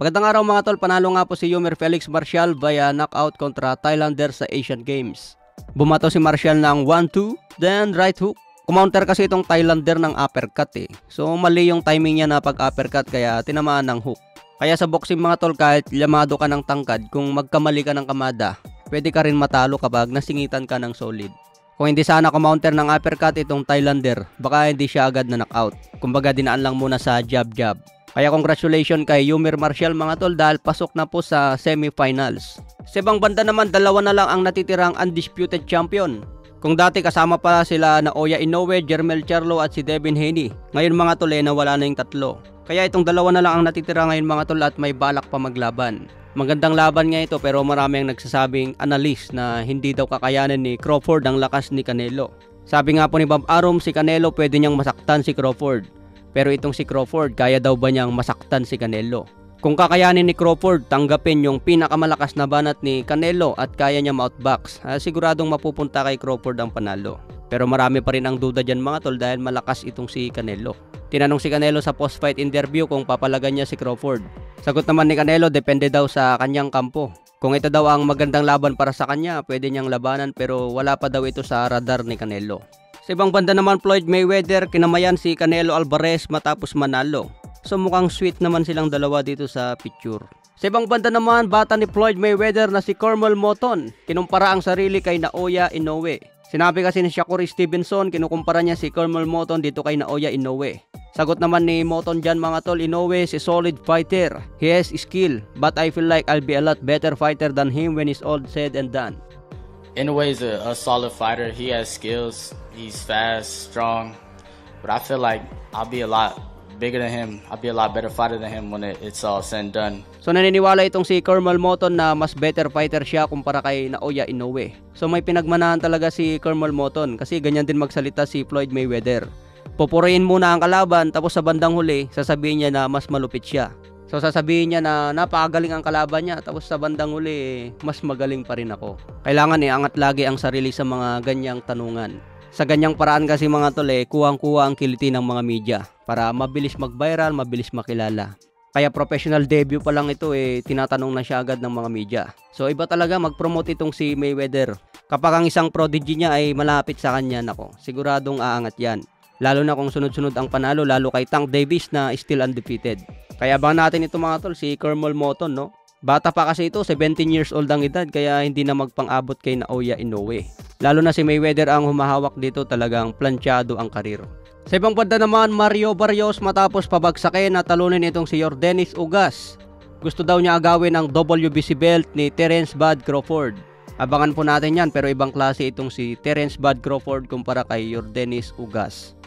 Magandang araw mga tol, panalo nga po si Yumir Felix Marcial via knockout kontra Thailander sa Asian Games. Bumato si Marcial ng 1-2, then right hook. Kumounter kasi itong Thailander ng uppercut eh. So mali yung timing niya na pag-uppercut kaya tinamaan ng hook. Kaya sa boxing mga tol, kahit lamado ka ng tangkad, kung magkamali ka ng kamada, pwede ka rin matalo kapag nasingitan ka ng solid. Kung hindi sana kumounter ng uppercut itong Thailander, baka hindi siya agad na knockout. Kumbaga dinaan lang muna sa jab-jab. Kaya congratulations kay Yumir Marcial mga tol dahil pasok na po sa semifinals. Sa ibang banda naman, dalawa na lang ang natitirang undisputed champion. Kung dati kasama pa sila na Naoya Inoue, Jermell Charlo at si Devin Haney, ngayon mga tol nawala na yung tatlo. Kaya itong dalawa na lang ang natitira ngayon mga tol at may balak pa maglaban. Magandang laban nga ito pero marami ang nagsasabing analyst na hindi daw kakayanin ni Crawford ang lakas ni Canelo. Sabi nga po ni Bob Arum, si Canelo pwede niyang masaktan si Crawford. Pero itong si Crawford, kaya daw ba niyang masaktan si Canelo? Kung kakayanin ni Crawford tanggapin yung pinakamalakas na banat ni Canelo at kaya niya ma-outbox, siguradong mapupunta kay Crawford ang panalo. Pero marami pa rin ang duda dyan mga tol dahil malakas itong si Canelo. Tinanong si Canelo sa post-fight interview kung papalagan niya si Crawford. Sagot naman ni Canelo, depende daw sa kanyang kampo. Kung ito daw ang magandang laban para sa kanya, pwede niyang labanan pero wala pa daw ito sa radar ni Canelo. Sa ibang banda naman, Floyd Mayweather, kinamayan si Canelo Alvarez matapos manalo. So mukhang sweet naman silang dalawa dito sa picture. Sa ibang banda naman, bata ni Floyd Mayweather na si Cormel Moton, kinumpara ang sarili kay Naoya Inoue. Sinabi kasi ni Shakur Stevenson, kinukumpara niya si Cormel Moton dito kay Naoya Inoue. Sagot naman ni Moton dyan mga tol, Inoue is a solid fighter. He has skill, but I feel like I'll be a lot better fighter than him when it's all said and done. Inoue is a solid fighter. He has skills. He's fast, strong. But I feel like I'll be a lot bigger than him. I'll be a lot better fighter than him when it's all said and done. So naniniwala itong si Cormel Moton na mas better fighter siya kumpara kay Naoya Inoue. So may pinagmanahan talaga si Cormel Moton kasi ganyan din magsalita si Floyd Mayweather. Pupurihin muna ang kalaban tapos sa bandang huli sasabihin niya na mas malupit siya. So sasabihin niya na napakagaling ang kalaban niya tapos sa bandang huli mas magaling pa rin ako. Kailangan angat lagi ang sarili sa mga ganyang tanungan. Sa ganyang paraan kasi mga tol kuwang-kuwa ang kiliti ng mga media para mabilis mag-viral, mabilis makilala. Kaya professional debut pa lang ito tinatanong na siya agad ng mga media. So iba talaga mag-promote itong si Mayweather. Kapag ang isang prodigy niya ay malapit sa kanya, nako, siguradong aangat yan. Lalo na kung sunod-sunod ang panalo, lalo kay Tank Davis na still undefeated. Kaya bang natin ito mga tol, si Cormel Moton, no? Bata pa kasi ito, 17 years old ang edad, kaya hindi na magpang-abot kay Naoya Inoue. Lalo na si Mayweather ang humahawak dito, talagang planchado ang karir. Sa ibang banda naman, Mario Barrios matapos pabagsakin na talunin itong si Yordenis Ugas. Gusto daw niya agawin ang WBC belt ni Terence Bud Crawford. Abangan po natin yan, pero ibang klase itong si Terence Bud Crawford kumpara kay Yordenis Ugas.